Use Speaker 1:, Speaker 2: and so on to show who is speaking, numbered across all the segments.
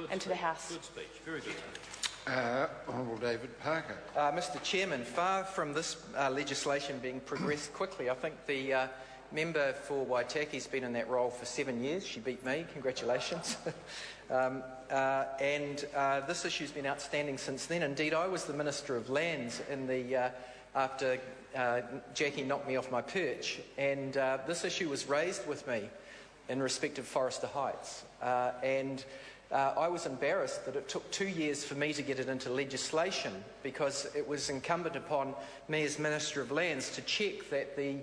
Speaker 1: and to the House.
Speaker 2: Good speech. Very good speech.
Speaker 3: Honourable David Parker.
Speaker 4: Mr Chairman, far from this legislation being progressed quickly, I think the member for Waitaki has been in that role for 7 years. She beat me. Congratulations. This issue has been outstanding since then. Indeed, I was the Minister of Lands in the after Jackie knocked me off my perch, and this issue was raised with me in respect of Forrester Heights. I was embarrassed that it took 2 years for me to get it into legislation, because it was incumbent upon me as Minister of Lands to check that the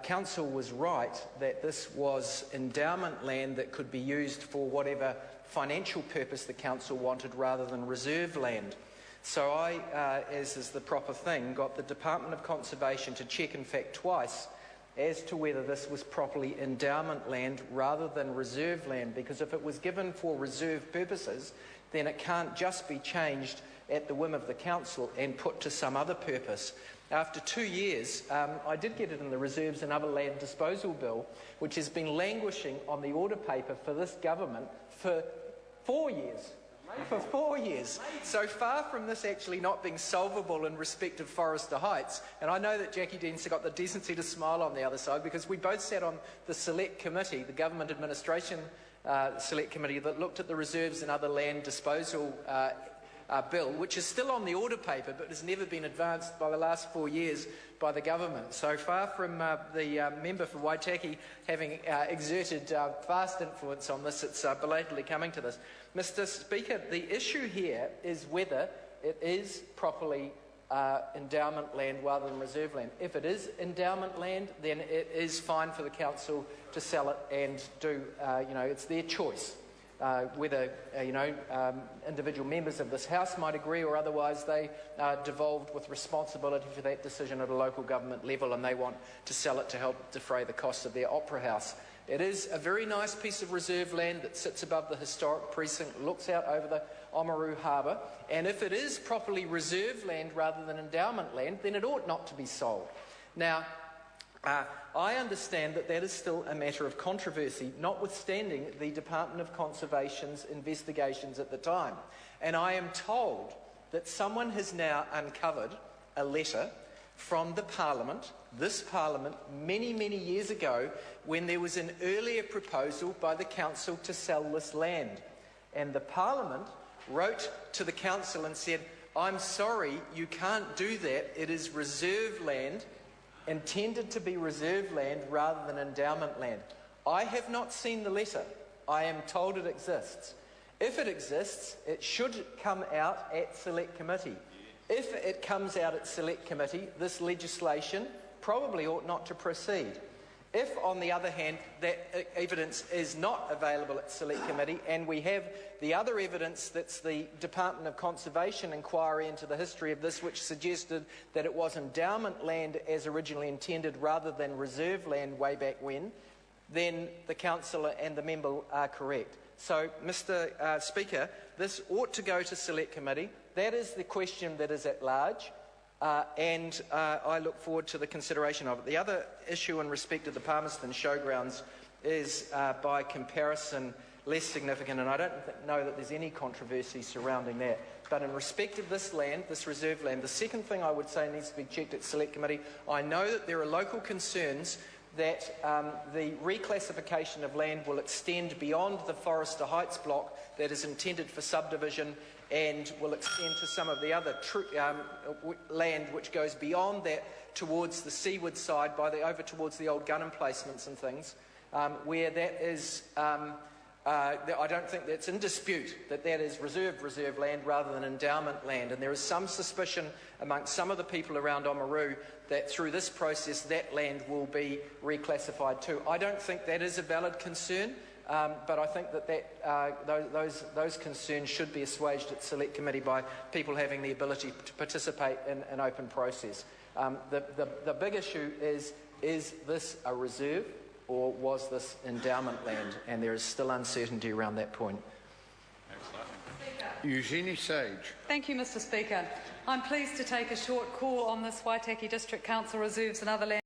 Speaker 4: Council was right, that this was endowment land that could be used for whatever financial purpose the Council wanted rather than reserve land. So I, as is the proper thing, got the Department of Conservation to check, in fact twice, as to whether this was properly endowment land rather than reserve land, because if it was given for reserve purposes, then it can't just be changed at the whim of the Council and put to some other purpose. After 2 years, I did get it in the Reserves and Other Land Disposal Bill, which has been languishing on the order paper for this government for 4 years. For 4 years. So far from this actually not being solvable in respect of Forrester Heights, and I know that Jackie Dean's got the decency to smile on the other side, because we both sat on the select committee, the Government Administration Select Committee, that looked at the Reserves and Other Land Disposal Bill, which is still on the order paper but has never been advanced by the last 4 years by the government. So far from the member for Waitaki having exerted vast influence on this, it's belatedly coming to this. Mr Speaker, the issue here is whether it is properly endowment land rather than reserve land. If it is endowment land, then it is fine for the Council to sell it and do, it's their choice. Whether individual members of this House might agree or otherwise, they are devolved with responsibility for that decision at a local government level, and they want to sell it to help defray the costs of their opera house. It is a very nice piece of reserve land that sits above the historic precinct, looks out over the Oamaru Harbour, and if it is properly reserve land rather than endowment land, then it ought not to be sold. Now, I understand that that is still a matter of controversy, notwithstanding the Department of Conservation's investigations at the time. And I am told that someone has now uncovered a letter from the Parliament, this Parliament, many, many years ago, when there was an earlier proposal by the Council to sell this land. And the Parliament wrote to the Council and said, "I'm sorry, you can't do that. It is reserve land, intended to be reserve land rather than endowment land." I have not seen the letter. I am told it exists. If it exists, it should come out at Select Committee. If it comes out at Select Committee, this legislation probably ought not to proceed. If, on the other hand, that evidence is not available at Select Committee, and we have the other evidence, that's the Department of Conservation inquiry into the history of this, which suggested that it was endowment land as originally intended rather than reserve land way back when, then the councillor and the member are correct. So, Mr Speaker, this ought to go to Select Committee. That is the question that is at large. I look forward to the consideration of it. The other issue in respect of the Palmerston Showgrounds is, by comparison, less significant, and I don't know that there's any controversy surrounding that. But in respect of this land, this reserve land, the second thing I would say needs to be checked at Select Committee. I know that there are local concerns that the reclassification of land will extend beyond the Forrester Heights block that is intended for subdivision, and will extend to some of the other land which goes beyond that towards the seaward side, over towards the old gun emplacements and things, where that is, I don't think that's in dispute, that is reserve land rather than endowment land. And there is some suspicion amongst some of the people around Oamaru that through this process that land will be reclassified too. I don't think that is a valid concern. But I think that those concerns should be assuaged at Select Committee by people having the ability to participate in an open process. The big issue is this a reserve or was this endowment land? And there is still uncertainty around that point.
Speaker 3: Eugenie Sage.
Speaker 5: Thank you, Mr Speaker. I'm pleased to take a short call on this Waitaki District Council Reserves and Other Land